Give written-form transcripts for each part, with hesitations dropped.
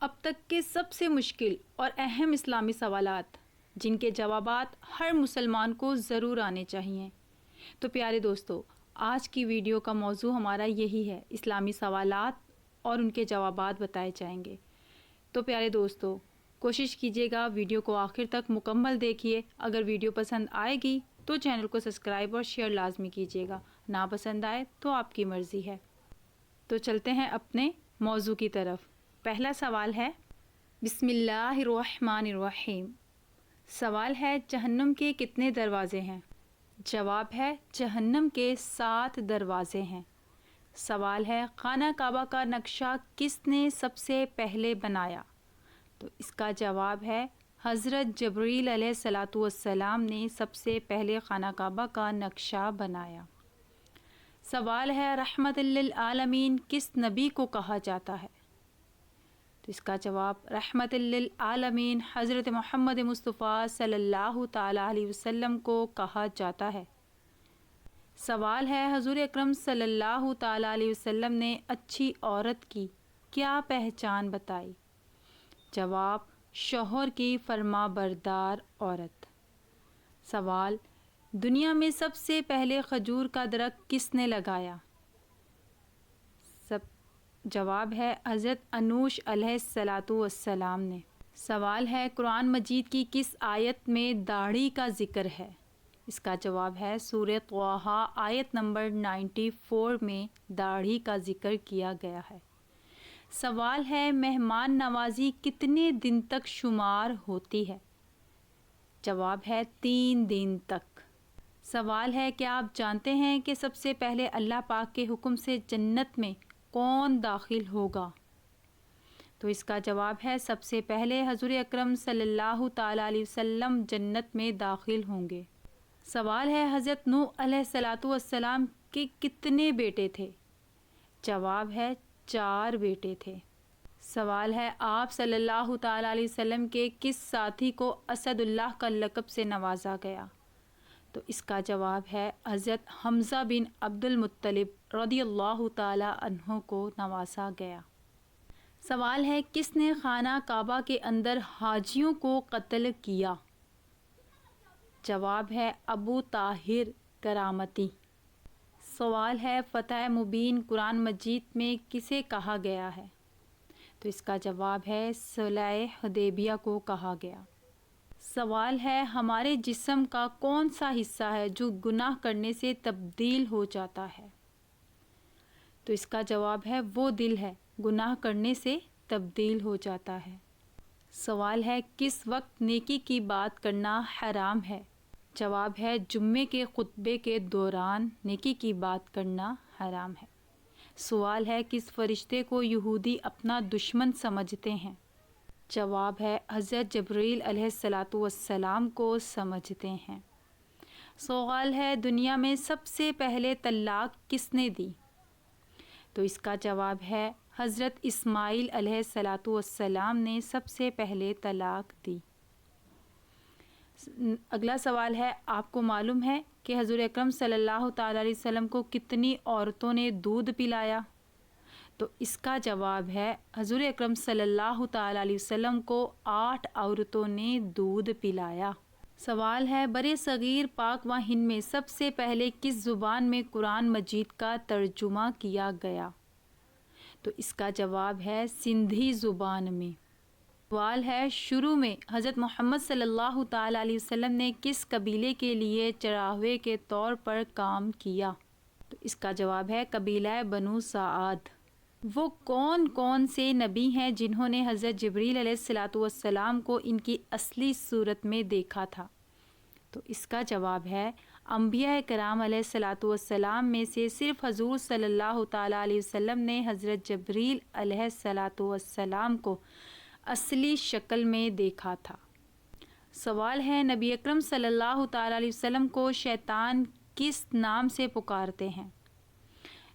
اب تک کے سب سے مشکل اور اہم اسلامی سوالات جن کے جوابات ہر مسلمان کو ضرور آنے چاہیے۔ تو پیارے دوستو، آج کی ویڈیو کا موضوع ہمارا یہی ہے، اسلامی سوالات اور ان کے جوابات بتائے جائیں گے۔ تو پیارے دوستو، کوشش کیجیے گا ویڈیو کو آخر تک مکمل دیکھیے۔ اگر ویڈیو پسند آئے گی تو چینل کو سبسکرائب اور شیئر لازمی کیجیے گا، نہ پسند آئے تو آپ کی مرضی ہے۔ تو چلتے ہیں اپنے موضوع کی طرف۔ پہلا سوال ہے، بسم اللہ الرحمن الرحیم۔ سوال ہے، جہنم کے کتنے دروازے ہیں؟ جواب ہے، جہنم کے 7 دروازے ہیں۔ سوال ہے، خانہ کعبہ کا نقشہ کس نے سب سے پہلے بنایا؟ تو اس کا جواب ہے، حضرت جبرائیل علیہ الصلاۃ والسلام نے سب سے پہلے خانہ کعبہ کا نقشہ بنایا۔ سوال ہے، رحمت للعالمین کس نبی کو کہا جاتا ہے؟ تو اس کا جواب، رحمت للعالمین حضرت محمد مصطفیٰ صلی اللہ تعالیٰ علیہ وسلم کو کہا جاتا ہے۔ سوال ہے، حضور اکرم صلی اللہ تعالیٰ علیہ وسلم نے اچھی عورت کی کیا پہچان بتائی؟ جواب، شوہر کی فرما بردار عورت۔ سوال، دنیا میں سب سے پہلے کھجور کا درخت کس نے لگایا؟ جواب ہے، حضرت انوش علیہ الصلاۃ والسلام نے۔ سوال ہے، قرآن مجید کی کس آیت میں داڑھی کا ذکر ہے؟ اس کا جواب ہے، سورہ طٰہٰ آیت نمبر 94 میں داڑھی کا ذکر کیا گیا ہے۔ سوال ہے، مہمان نوازی کتنے دن تک شمار ہوتی ہے؟ جواب ہے، 3 دن تک۔ سوال ہے، کیا آپ جانتے ہیں کہ سب سے پہلے اللہ پاک کے حکم سے جنت میں کون داخل ہوگا؟ تو اس کا جواب ہے، سب سے پہلے حضور اکرم صلی اللہ تعالیٰ علیہ وسلم جنت میں داخل ہوں گے۔ سوال ہے، حضرت نوح علیہ الصلاۃ والسلام کے کتنے بیٹے تھے؟ جواب ہے، 4 بیٹے تھے۔ سوال ہے، آپ صلی اللہ تعالیٰ علیہ وسلم کے کس ساتھی کو اسد اللہ کا لقب سے نوازا گیا؟ تو اس کا جواب ہے، حضرت حمزہ بن عبد المطلب رضی اللہ تعالیٰ عنہ کو نوازا گیا۔ سوال ہے، کس نے خانہ کعبہ کے اندر حاجیوں کو قتل کیا؟ جواب ہے، ابو طاہر کرامتی۔ سوال ہے، فتح مبین قرآن مجید میں کسے کہا گیا ہے؟ تو اس کا جواب ہے، صلح حدیبیہ کو کہا گیا۔ سوال ہے، ہمارے جسم کا کون سا حصہ ہے جو گناہ کرنے سے تبدیل ہو جاتا ہے؟ تو اس کا جواب ہے، وہ دل ہے، گناہ کرنے سے تبدیل ہو جاتا ہے۔ سوال ہے، کس وقت نیکی کی بات کرنا حرام ہے؟ جواب ہے، جمعے کے خطبے کے دوران نیکی کی بات کرنا حرام ہے۔ سوال ہے، کس فرشتے کو یہودی اپنا دشمن سمجھتے ہیں؟ جواب ہے، حضرت جبرائیل علیہ الصلاۃ والسلام کو سمجھتے ہیں۔ سوال ہے، دنیا میں سب سے پہلے طلاق کس نے دی؟ تو اس کا جواب ہے، حضرت اسماعیل علیہ الصلاۃ والسلام نے سب سے پہلے طلاق دی۔ اگلا سوال ہے، آپ کو معلوم ہے کہ حضور اکرم صلی اللہ تعالیٰ علیہ وسلم کو کتنی عورتوں نے دودھ پلایا؟ تو اس کا جواب ہے، حضور اکرم صلی اللہ تعالیٰ علیہ وسلم کو 8 عورتوں نے دودھ پلایا۔ سوال ہے، برِ صغیر پاک و ہند میں سب سے پہلے کس زبان میں قرآن مجید کا ترجمہ کیا گیا؟ تو اس کا جواب ہے، سندھی زبان میں۔ سوال ہے، شروع میں حضرت محمد صلی اللہ تعالیٰ علیہ وسلم نے کس قبیلے کے لیے چراغے کے طور پر کام کیا؟ تو اس کا جواب ہے، قبیلہ بنو سعد۔ وہ کون کون سے نبی ہیں جنہوں نے حضرت جبرائیل علیہ الصلاۃ والسلام کو ان کی اصلی صورت میں دیکھا تھا؟ تو اس کا جواب ہے، انبیاء کرام علیہ الصلاۃ والسلام میں سے صرف حضور صلی اللہ تعالیٰ علیہ وسلم نے حضرت جبرائیل علیہ الصلاۃ والسلام کو اصلی شکل میں دیکھا تھا۔ سوال ہے، نبی اکرم صلی اللہ تعالیٰ علیہ وسلم کو شیطان کس نام سے پکارتے ہیں؟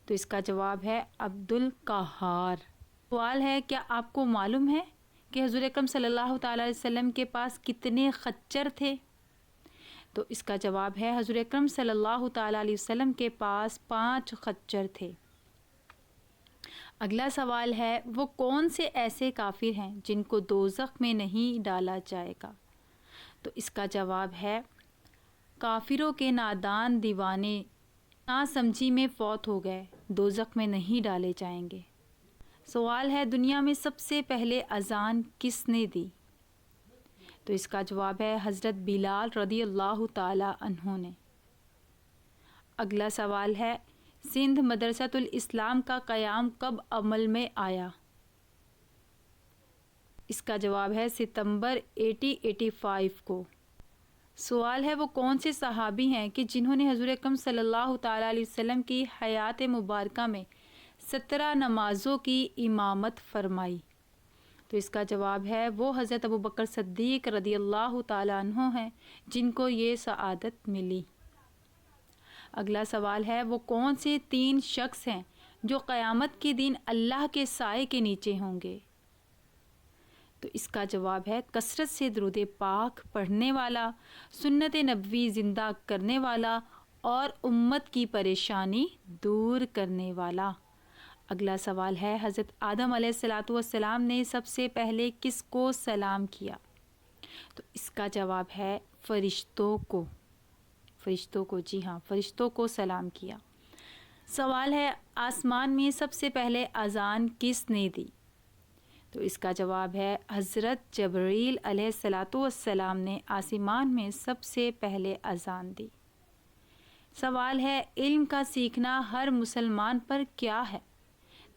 تو اس کا جواب ہے، عبد القہار۔ سوال ہے، کیا آپ کو معلوم ہے کہ حضور اکرم صلی اللہ تعالیٰ علیہ وسلم کے پاس کتنے خچر تھے؟ تو اس کا جواب ہے، حضور اکرم صلی اللہ تعالیٰ علیہ وسلم کے پاس 5 خچر تھے۔ اگلا سوال ہے وہ کون سے ایسے کافر ہیں جن کو دوزخ میں نہیں ڈالا جائے گا؟ تو اس کا جواب ہے کافروں کے نادان دیوانے ناسمجھی میں فوت ہو گئے دوزخ میں نہیں ڈالے جائیں گے۔ سوال ہے دنیا میں سب سے پہلے اذان کس نے دی؟ تو اس کا جواب ہے حضرت بلال رضی اللہ تعالی عنہ نے۔ اگلا سوال ہے سندھ مدرسۃ الاسلام کا قیام کب عمل میں آیا؟ اس کا جواب ہے ستمبر 1885 کو۔ سوال ہے وہ کون سے صحابی ہیں کہ جنہوں نے حضور اکرم صلی اللہ تعالیٰ علیہ وسلم کی حیات مبارکہ میں 17 نمازوں کی امامت فرمائی؟ تو اس کا جواب ہے وہ حضرت ابوبکر صدیق رضی اللہ تعالیٰ عنہ ہیں جن کو یہ سعادت ملی۔ اگلا سوال ہے وہ کون سے 3 شخص ہیں جو قیامت کے دن اللہ کے سائے کے نیچے ہوں گے؟ تو اس کا جواب ہے کثرت سے درود پاک پڑھنے والا، سنت نبوی زندہ کرنے والا اور امت کی پریشانی دور کرنے والا۔ اگلا سوال ہے حضرت آدم علیہ السلام نے سب سے پہلے کس کو سلام کیا؟ تو اس کا جواب ہے فرشتوں کو۔ فرشتوں کو، جی ہاں، فرشتوں کو سلام کیا۔ سوال ہے آسمان میں سب سے پہلے اذان کس نے دی؟ تو اس کا جواب ہے حضرت جبرائیل علیہ السلام نے آسمان میں سب سے پہلے اذان دی۔ سوال ہے علم کا سیکھنا ہر مسلمان پر کیا ہے؟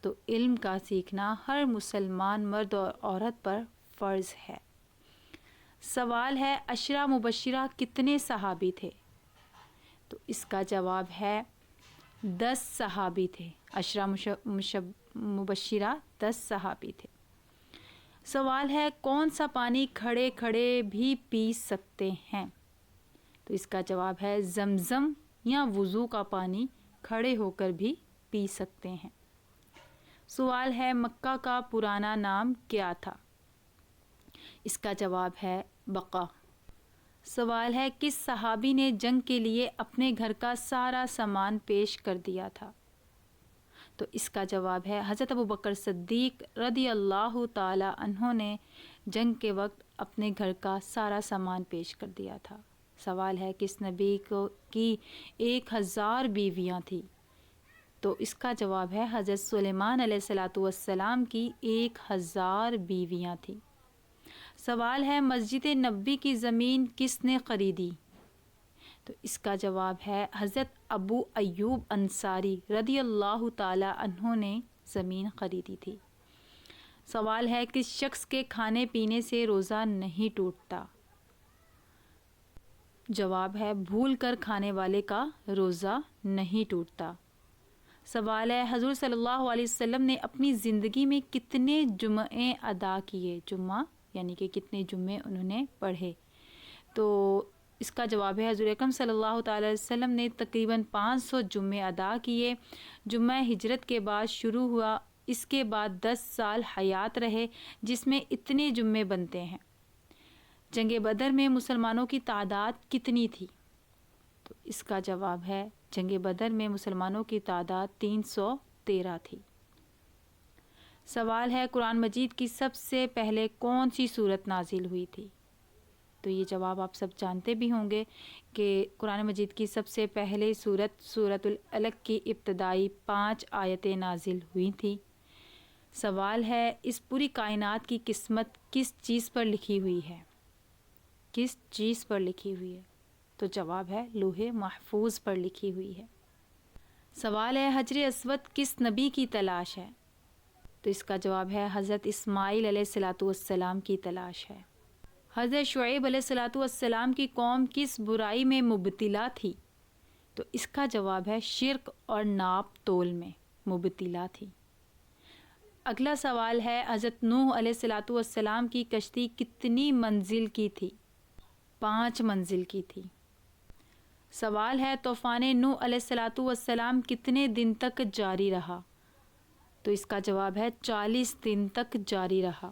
تو علم کا سیکھنا ہر مسلمان مرد اور عورت پر فرض ہے۔ سوال ہے عشرہ مبشرہ کتنے صحابی تھے؟ تو اس کا جواب ہے 10 صحابی تھے۔ عشرہ مبشرہ 10 صحابی تھے۔ سوال ہے کون سا پانی کھڑے کھڑے بھی پی سکتے ہیں؟ تو اس کا جواب ہے زمزم یا وضو کا پانی کھڑے ہو کر بھی پی سکتے ہیں۔ سوال ہے مکہ کا پرانا نام کیا تھا؟ اس کا جواب ہے بقا۔ سوال ہے کس صحابی نے جنگ کے لیے اپنے گھر کا سارا سامان پیش کر دیا تھا؟ تو اس کا جواب ہے حضرت ابوبکر صدیق رضی اللہ تعالی عنہ نے جنگ کے وقت اپنے گھر کا سارا سامان پیش کر دیا تھا۔ سوال ہے کس نبی کی 1000 بیویاں تھیں؟ تو اس کا جواب ہے حضرت سلیمان علیہ السلام کی 1000 بیویاں تھیں۔ سوال ہے مسجد نبوی کی زمین کس نے خریدی؟ تو اس کا جواب ہے حضرت ابو ایوب انصاری رضی اللہ تعالی عنہ نے زمین خریدی تھی۔ سوال ہے کس شخص کے کھانے پینے سے روزہ نہیں ٹوٹتا؟ جواب ہے بھول کر کھانے والے کا روزہ نہیں ٹوٹتا۔ سوال ہے حضور صلی اللہ علیہ وسلم نے اپنی زندگی میں کتنے جمعے ادا کیے؟ جمعہ یعنی کہ کتنے جمعے انہوں نے پڑھے؟ تو اس کا جواب ہے حضور اکرم صلی اللہ تعالی علیہ وسلم نے تقریباً 500 جمعے ادا کیے۔ جمعہ ہجرت کے بعد شروع ہوا، اس کے بعد 10 سال حیات رہے جس میں اتنے جمعے بنتے ہیں۔ جنگ بدر میں مسلمانوں کی تعداد کتنی تھی؟ تو اس کا جواب ہے جنگ بدر میں مسلمانوں کی تعداد 313 تھی۔ سوال ہے قرآن مجید کی سب سے پہلے کون سی سورت نازل ہوئی تھی؟ تو یہ جواب آپ سب جانتے بھی ہوں گے کہ قرآن مجید کی سب سے پہلے سورۃ العلق کی ابتدائی 5 آیتیں نازل ہوئی تھیں۔ سوال ہے اس پوری کائنات کی قسمت کس چیز پر لکھی ہوئی ہے؟ کس چیز پر لکھی ہوئی ہے؟ تو جواب ہے لوح محفوظ پر لکھی ہوئی ہے۔ سوال ہے حجر اسود کس نبی کی تلاش ہے؟ تو اس کا جواب ہے حضرت اسماعیل علیہ السلام کی تلاش ہے۔ حضرت شعیب علیہ السلام کی قوم کس برائی میں مبتلا تھی؟ تو اس کا جواب ہے شرک اور ناپ تول میں مبتلا تھی۔ اگلا سوال ہے حضرت نوح علیہ السلام کی کشتی کتنی منزل کی تھی؟ 5 منزل کی تھی۔ سوال ہے طوفان نوح علیہ السلام کتنے دن تک جاری رہا؟ تو اس کا جواب ہے 40 دن تک جاری رہا۔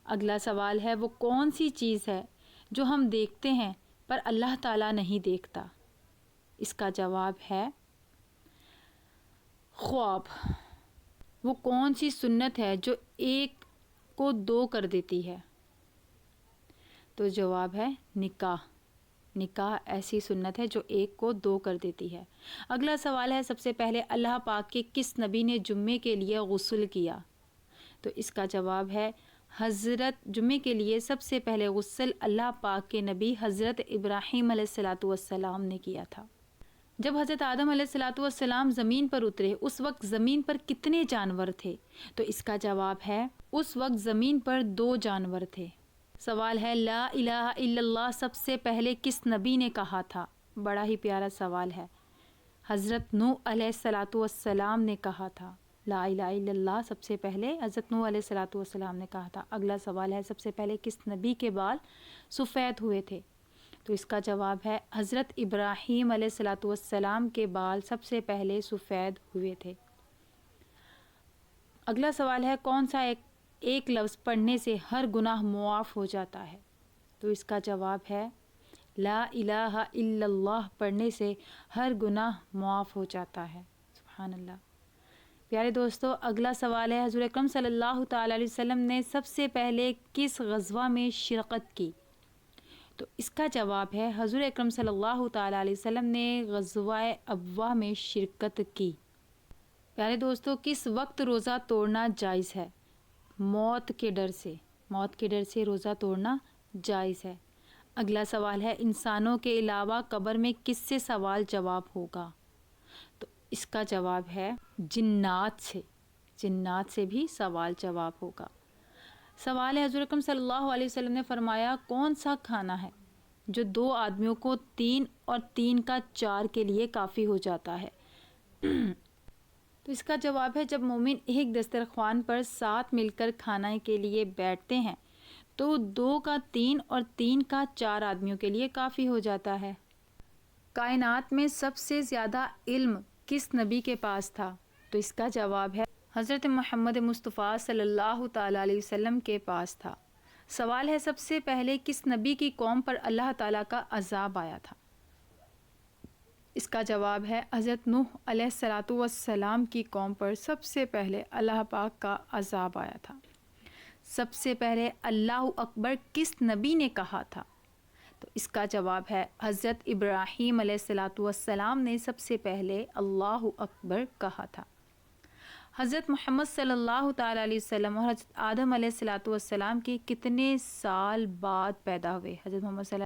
اگلا سوال ہے وہ کون سی چیز ہے جو ہم دیکھتے ہیں پر اللہ تعالیٰ نہیں دیکھتا؟ اس کا جواب ہے خواب۔ وہ کون سی سنت ہے جو ایک کو دو کر دیتی ہے؟ تو جواب ہے نکاح۔ نکاح ایسی سنت ہے جو ایک کو دو کر دیتی ہے۔ اگلا سوال ہے، سب سے پہلے اللہ پاک کے کس نبی نے جمعے کے لیے غسل کیا؟ تو اس کا جواب ہے حضرت جمعے کے لیے سب سے پہلے غسل اللہ پاک کے نبی حضرت ابراہیم علیہ السلام نے کیا تھا۔ جب حضرت آدم علیہ السلام زمین پر اترے اس وقت زمین پر کتنے جانور تھے؟ تو اس کا جواب ہے اس وقت زمین پر 2 جانور تھے۔ سوال ہے، لا الہ الا اللہ سب سے پہلے کس نبی نے کہا تھا؟ بڑا ہی پیارا سوال ہے۔ حضرت نوح علیہ السلام نے کہا تھا۔ لا الہ الا اللہ سب سے پہلے حضرت نوح علیہ السلام نے کہا تھا۔ اگلا سوال ہے، سب سے پہلے کس نبی کے بال سفید ہوئے تھے؟ تو اس کا جواب ہے حضرت ابراہیم علیہ السلام کے بال سب سے پہلے سفید ہوئے تھے۔ اگلا سوال ہے، کون سا ایک لفظ پڑھنے سے ہر گناہ معاف ہو جاتا ہے؟ تو اس کا جواب ہے لا الہ الا اللہ پڑھنے سے ہر گناہ معاف ہو جاتا ہے۔ سبحان اللہ۔ پیارے دوستو، اگلا سوال ہے، حضور اکرم صلی اللہ تعالی علیہ وسلم نے سب سے پہلے کس غزوہ میں شرکت کی؟ تو اس کا جواب ہے حضور اکرم صلی اللہ تعالی علیہ وسلم نے غزوہ ابواہ میں شرکت کی۔ پیارے دوستو، کس وقت روزہ توڑنا جائز ہے؟ موت کے ڈر سے۔ موت کے ڈر سے روزہ توڑنا جائز ہے۔ اگلا سوال ہے، انسانوں کے علاوہ قبر میں کس سے سوال جواب ہوگا؟ تو اس کا جواب ہے جنات سے۔ جنات سے بھی سوال جواب ہوگا۔ سوال ہے، حضور اکرم صلی اللہ علیہ وسلم نے فرمایا کون سا کھانا ہے جو 2 آدمیوں کو 3 اور 3 کا 4 کے لیے کافی ہو جاتا ہے؟ تو اس کا جواب ہے، جب مومن ایک دسترخوان پر ساتھ مل کر کھانے کے لیے بیٹھتے ہیں تو 2 کا 3 اور 3 کا 4 آدمیوں کے لیے کافی ہو جاتا ہے۔ کائنات میں سب سے زیادہ علم کس نبی کے پاس تھا؟ تو اس کا جواب ہے حضرت محمد مصطفیٰ صلی اللہ تعالی علیہ وسلم کے پاس تھا۔ سوال ہے، سب سے پہلے کس نبی کی قوم پر اللہ تعالیٰ کا عذاب آیا تھا؟ اس کا جواب ہے حضرت نوح علیہ السلام کی قوم پر سب سے پہلے اللہ پاک کا عذاب آیا تھا۔ سب سے پہلے اللہ اکبر کس نبی نے کہا تھا؟ تو اس کا جواب ہے حضرت ابراہیم علیہ السلام نے سب سے پہلے اللہ اکبر کہا تھا۔ حضرت محمد صلی اللہ تعالیٰ علیہ وسلم اور حضرت آدم علیہ السلام کے کتنے سال بعد پیدا ہوئے؟ حضرت محمد صلی